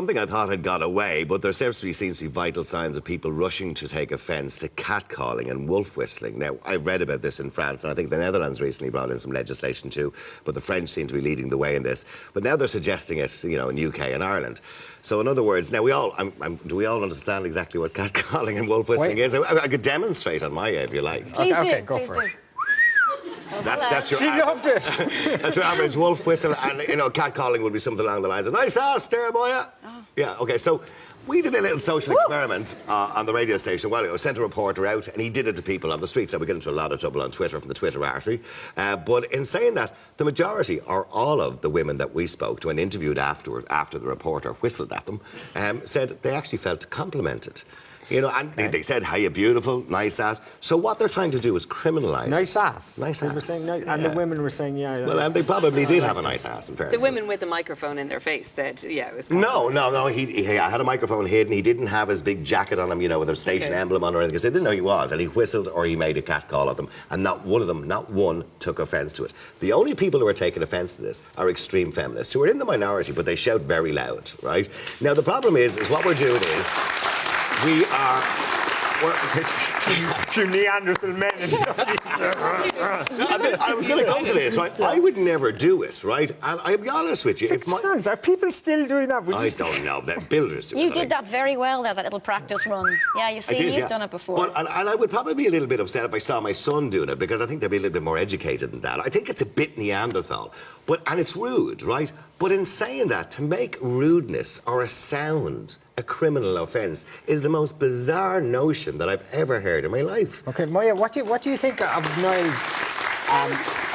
Something I thought had got away, but there seems to be vital signs of people rushing to take offence to catcalling and wolf whistling. Now, I read about this in France, and I think the Netherlands recently brought in some legislation too, but the French seem to be leading the way in this. But now they're suggesting it, you know, in UK and Ireland. So, in other words, now do we all understand exactly what catcalling and wolf whistling is? I could demonstrate on Maia if you like. Please do. Okay, go for it. That's your She loved it. That's your average wolf whistle, and you know, catcalling would be something along the lines of "Nice ass there, Maia." Oh. Yeah, okay. So we did a little social experiment on the radio station a while ago. Sent a reporter out, and he did it to people on the streets. So we get into a lot of trouble on Twitter from the Twitter artery. But in saying that, the majority or all of the women that we spoke to and interviewed after the reporter whistled at them said they actually felt complimented. You know, and they said, "How you beautiful, nice ass." So what they're trying to do is criminalise nice ass. Nice they ass. Were saying nice, and the women were saying, "Yeah." Well, and they probably did have a nice ass in fairness. The women with the microphone in their face said, "Yeah, it was." No. He had a microphone hidden. He didn't have his big jacket on him, you know, with a station emblem on or anything, because they didn't know he was. And he whistled or he made a catcall at them, and not one took offence to it. The only people who are taking offence to this are extreme feminists who are in the minority, but they shout very loud, right? Now the problem is what we're doing is we are. Two Neanderthal men in the I was going to come to this, right? I would never do it, right? And I'll be honest with you. Are people still doing that? I don't know. They're builders. You did that very well there, that little practice run. Yeah, you see, you've done it before. But, and I would probably be a little bit upset if I saw my son doing it, because I think they'd be a little bit more educated than that. I think it's a bit Neanderthal. And it's rude, right? But in saying that, to make rudeness or a sound a criminal offence is the most bizarre notion that I've ever heard in my life. Okay, Maia, what do you think of Niall's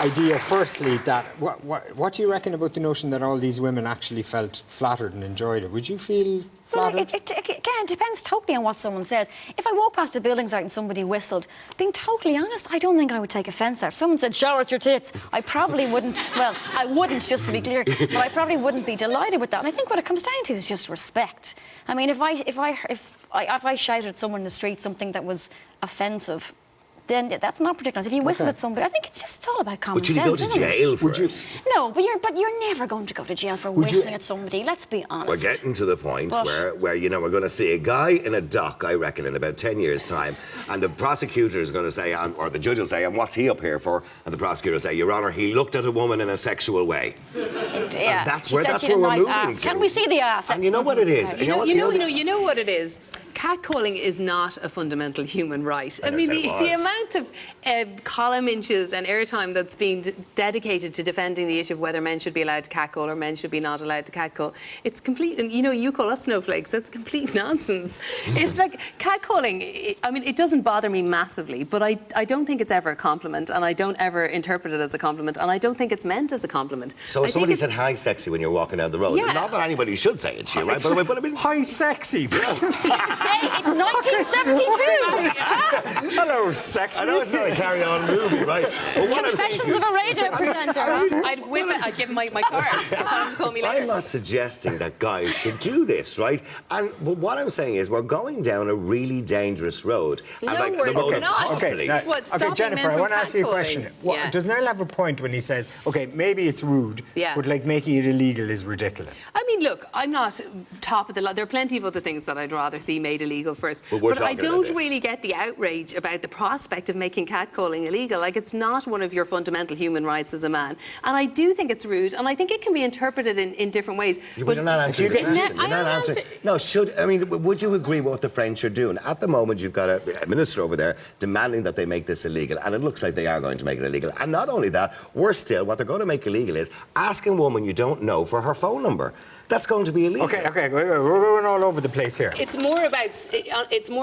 idea, firstly, that... What do you reckon about the notion that all these women actually felt flattered and enjoyed it? Would you feel flattered? Well, again, it depends totally on what someone says. If I walk past a building site and somebody whistled, being totally honest, I don't think I would take offence at it. If someone said, "Show us your tits," I probably wouldn't... Well, I wouldn't, just to be clear, but I probably wouldn't be delighted with that. And I think what it comes down to is just respect. I mean, if I shouted at someone in the street something that was offensive, then that's not particular. If you whistle at somebody, I think it's all about common sense. Would you go to jail for it? No, but you're never going to go to jail for whistling at somebody. Let's be honest. We're getting to the point where you know, we're going to see a guy in a dock, I reckon, in about 10 years' time, and the prosecutor is going to say, or the judge will say, "And what's he up here for?" And the prosecutor will say, "Your Honour, he looked at a woman in a sexual way." Yeah, and that's where we're moving to. Can we see the ass? And you know what it is? You know what it is? Catcalling is not a fundamental human right. I mean, the amount of column inches and airtime that's been dedicated to defending the issue of whether men should be allowed to catcall or men should be not allowed to catcall, it's complete. And you know, you call us snowflakes. That's complete nonsense. It's like catcalling. I mean, it doesn't bother me massively, but I don't think it's ever a compliment, and I don't ever interpret it as a compliment, and I don't think it's meant as a compliment. So if somebody said "Hi, sexy" when you're walking down the road, not that anybody should say it to you, right? By the way, but I mean, "Hi, sexy." Hey, it's 1972. Hello, sexy. I know it's not a carry-on movie, right? But what I'm saying to you, Confessions of a radio presenter. I'd whip it. I'd give him my card. To call me later. I'm not suggesting that guys should do this, right? But what I'm saying is we're going down a really dangerous road. No, and we're the road not. of Okay, Jennifer, I want to ask you a question. Does Niall have a point when he says, okay, maybe it's rude, but like making it illegal is ridiculous? I mean, look, I'm not top of the line. There are plenty of other things that I'd rather see made illegal first. But I don't really get the outrage about the prospect of making catcalling illegal. Like, it's not one of your fundamental human rights as a man. And I do think it's rude, and I think it can be interpreted in different ways. But you're not answering the question. You're not answering. No, would you agree with what the French are doing? At the moment, you've got a minister over there demanding that they make this illegal, and it looks like they are going to make it illegal. And not only that, worse still, what they're going to make illegal is asking a woman you don't know for her phone number. That's going to be illegal. Okay, we're going all over the place here. It's more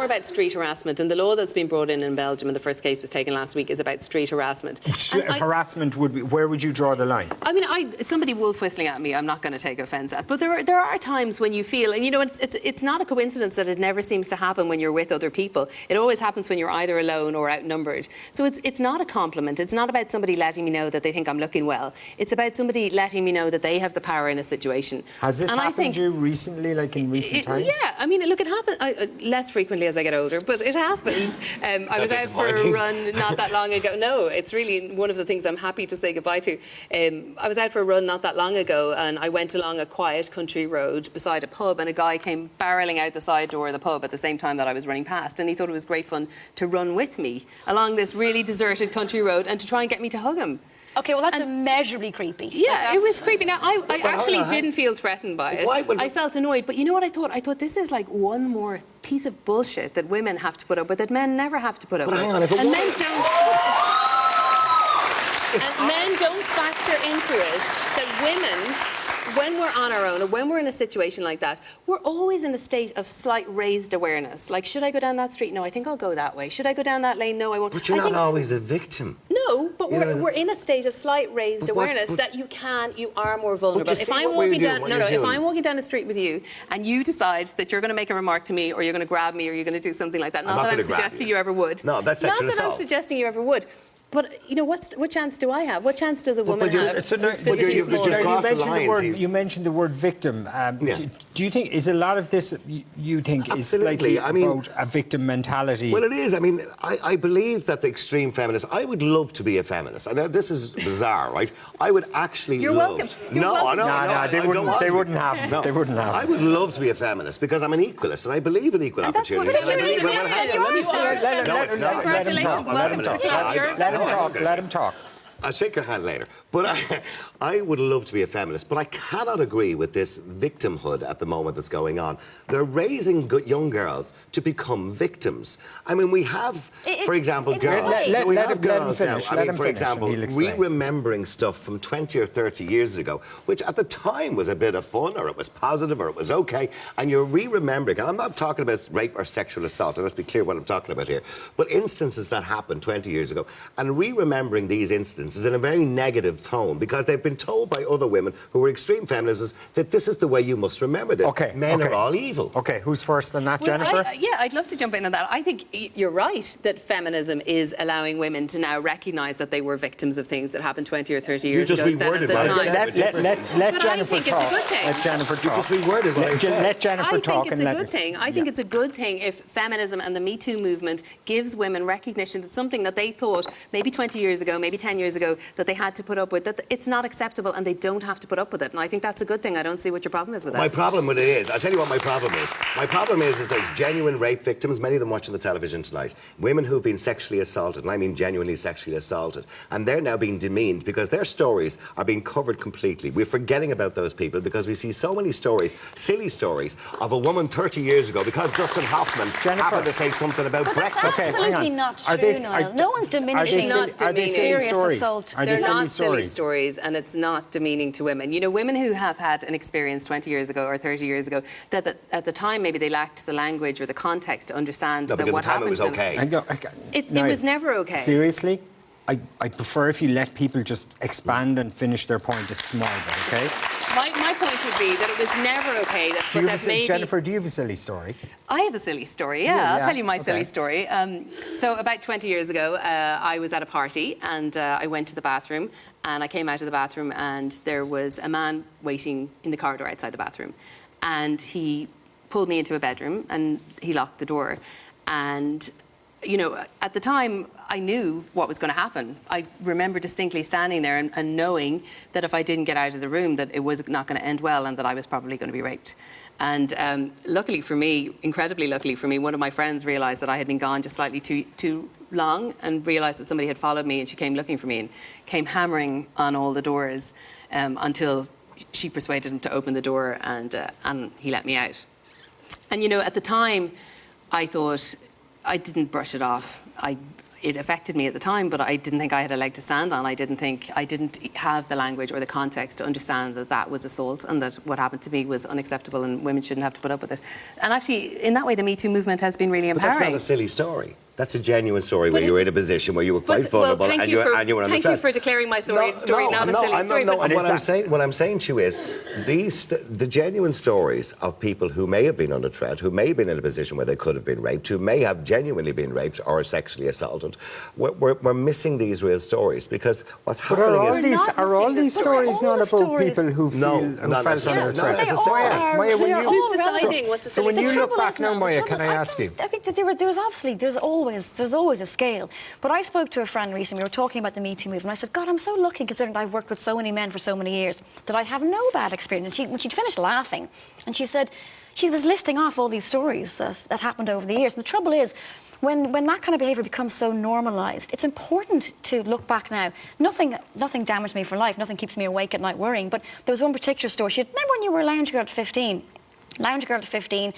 about street harassment, and the law that's been brought in Belgium, and the first case was taken last week, is about street harassment. Harassment would be, where would you draw the line? I mean, somebody wolf whistling at me, I'm not going to take offence at, but there are times when you feel, and you know, it's not a coincidence that it never seems to happen when you're with other people. It always happens when you're either alone or outnumbered. So it's not a compliment. It's not about somebody letting me know that they think I'm looking well. It's about somebody letting me know that they have the power in a situation. Has this happened to you recently, like in recent times? Yeah, I mean, look, it happens less frequently as I get older, but it happens. I was out for a run not that long ago. No, it's really one of the things I'm happy to say goodbye to. I was out for a run not that long ago, and I went along a quiet country road beside a pub, and a guy came barreling out the side door of the pub at the same time that I was running past, and he thought it was great fun to run with me along this really deserted country road and to try and get me to hug him. Okay, well, that's immeasurably creepy. Yeah, it was creepy. Now, I actually didn't feel threatened by it. I felt annoyed. But you know what I thought? I thought this is like one more piece of bullshit that women have to put up with, that men never have to put up with. Hang on, if and men don't factor into it that women, when we're on our own or when we're in a situation like that, we're always in a state of slight raised awareness. Like, should I go down that street? No, I think I'll go that way. Should I go down that lane? No, I won't. But you're not always a victim. No, but we're in a state of slight raised awareness that you are more vulnerable. If I'm walking down a street with you and you decide that you're going to make a remark to me or you're going to grab me or you're going to do something like that, not that I'm suggesting you ever would. No, that's sexual assault. Not that I'm suggesting you ever would. But, you know, what chance do I have? What chance does a woman have? You mentioned the word victim. Do you think, is a lot of this, you think, is slightly about a victim mentality? Well, it is. I mean, I believe that the extreme feminists, I would love to be a feminist. I know this is bizarre, right? I would actually You're welcome. No, they wouldn't have. They wouldn't have. I would love to be a feminist because I'm an equalist and I believe in equal opportunity. Let him talk. I'll shake your hand later. But I would love to be a feminist, but I cannot agree with this victimhood at the moment that's going on. They're raising young girls to become victims. I mean, we have, for example, girls. We have girls now. I mean, for example, re-remembering stuff from 20 or 30 years ago, which at the time was a bit of fun, or it was positive, or it was okay, and you're re-remembering. And I'm not talking about rape or sexual assault, and let's be clear what I'm talking about here, but instances that happened 20 years ago, and re-remembering these instances in a very negative tone, because they've been told by other women who are extreme feminists that this is the way you must remember this. Men are all evil. Okay, who's first on that, Jennifer? I'd love to jump in on that. I think you're right that feminism is allowing women to now recognise that they were victims of things that happened 20 or 30 years ago. You just reworded it. Let Jennifer talk. Let Jennifer talk. You just reworded what I said. Let Jennifer talk. I think it's a good thing. I think it's a good thing if feminism and the Me Too movement gives women recognition that something that they thought maybe 20 years ago, maybe 10 years ago, that they had to put up with, that it's not acceptable and they don't have to put up with it. And I think that's a good thing. I don't see what your problem is with that. My problem with it is, I'll tell you what my problem is. My problem is there's genuine rape victims, many of them watching the television tonight, women who've been sexually assaulted, and I mean genuinely sexually assaulted, and they're now being demeaned because their stories are being covered completely. We're forgetting about those people because we see so many stories, silly stories, of a woman 30 years ago because Dustin Hoffman happened to say something about breakfast. That's absolutely not true, Niall. No one's diminishing serious assault. They're not silly stories, and it's not demeaning to women. You know, women who have had an experience 20 years ago or 30 years ago, that at the time maybe they lacked the language or the context to understand that what happened to them. It was never okay. Seriously? I prefer if you let people just expand and finish their point a small bit, okay? My point would be that it was never okay. Jennifer, do you have a silly story? I have a silly story, yeah. I'll tell you my silly story. So about 20 years ago, I was at a party and I went to the bathroom, and I came out of the bathroom and there was a man waiting in the corridor outside the bathroom. And he pulled me into a bedroom and he locked the door. And, you know, at the time, I knew what was going to happen. I remember distinctly standing there and knowing that if I didn't get out of the room, that it was not going to end well and that I was probably going to be raped. And luckily for me, incredibly luckily for me, one of my friends realised that I had been gone just slightly too long and realised that somebody had followed me, and she came looking for me and came hammering on all the doors until she persuaded him to open the door, and he let me out. And, you know, at the time, I thought I didn't brush it off. It affected me at the time, but I didn't think I had a leg to stand on. I didn't have the language or the context to understand that that was assault and that what happened to me was unacceptable and women shouldn't have to put up with it. And actually, in that way, the Me Too movement has been really empowering. But that's not a silly story. That's a genuine story where you were in a position where you were quite vulnerable and you were on the Thank you for declaring my story not a silly story. What I'm saying to you is, the genuine stories of people who may have been under threat, who may have been in a position where they could have been raped, who may have genuinely been raped or sexually assaulted, we're missing these real stories because what's happening is... Are all these stories not about people who felt under threat? Maya, who's deciding what's a so when you look back now, Maya, can I ask you? I think that there's always a scale. But I spoke to a friend recently, we were talking about the Me Too movement, and I said, God, I'm so lucky considering I've worked with so many men for so many years that I have no bad experience. And when she'd finished laughing, and she said, she was listing off all these stories that happened over the years. And the trouble is, when that kind of behaviour becomes so normalised, it's important to look back now. Nothing damaged me for life, nothing keeps me awake at night worrying, but there was one particular story. Remember when you were a lounge girl at 15? Lounge girl at 15,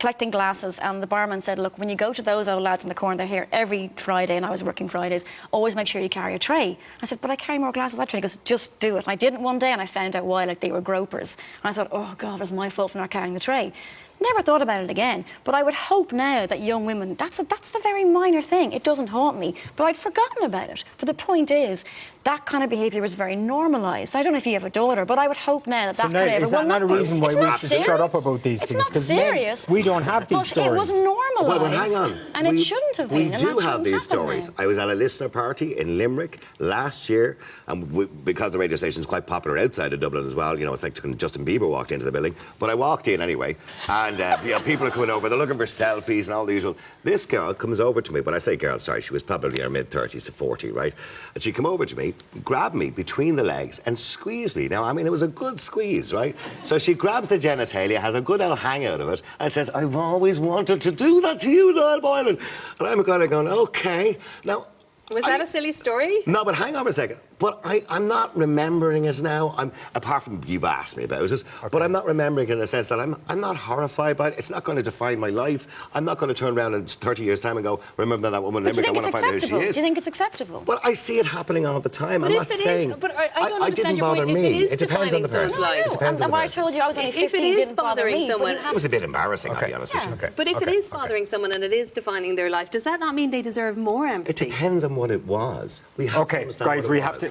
collecting glasses, and the barman said, look, when you go to those old lads in the corner, they're here every Friday, and I was working Fridays, always make sure you carry a tray. I said, but I carry more glasses than that tray. He goes, just do it. And I didn't one day, and I found out why, like they were gropers. And I thought, oh God, it was my fault for not carrying the tray. Never thought about it again. But I would hope now that young women, that's a very minor thing. It doesn't haunt me, but I'd forgotten about it. But the point is, that kind of behaviour is very normalised. I don't know if you have a daughter, but I would hope now that kind of behaviour... Is that not a reason why we should shut up about these things? It's not serious. We don't have these stories. It was normalised. Well, hang on. And it shouldn't have been. We do have these stories. Now. I was at a listener party in Limerick last year, and because the radio station is quite popular outside of Dublin as well, you know, it's like Justin Bieber walked into the building, but I walked in anyway, and you know, people are coming over, they're looking for selfies and all the usual. This girl comes over to me, when I say girl, sorry, she was probably in her mid-30s to 40, right? And she came over to me, grabbed me between the legs and squeezed me. Now, I mean, it was a good squeeze, right? So she grabs the genitalia, has a good little hang out of it, and says, I've always wanted to do that to you, Niall Boylan. And I'm kind of going, okay. Now, was that a silly story? No, but hang on a second. But I'm not remembering it now. Apart from you've asked me about it, okay. But I'm not remembering it in a sense that I'm not horrified by it. It's not going to define my life. I'm not going to turn around in 30 years' time and go, remember that woman in Limerick, I want to find out who she is. Do you think it's acceptable? Well, I see it happening all the time. I'm not saying... But I don't understand didn't your bother point. me. It depends on the person. It depends on the person. I told you I was only 15, if it is didn't bother bothering me. someone... It was a bit embarrassing, I'll be honest with you. Okay. But if it is bothering someone and it is defining their life, does that not mean they deserve more empathy? It depends on what it was. Okay, guys, we have to...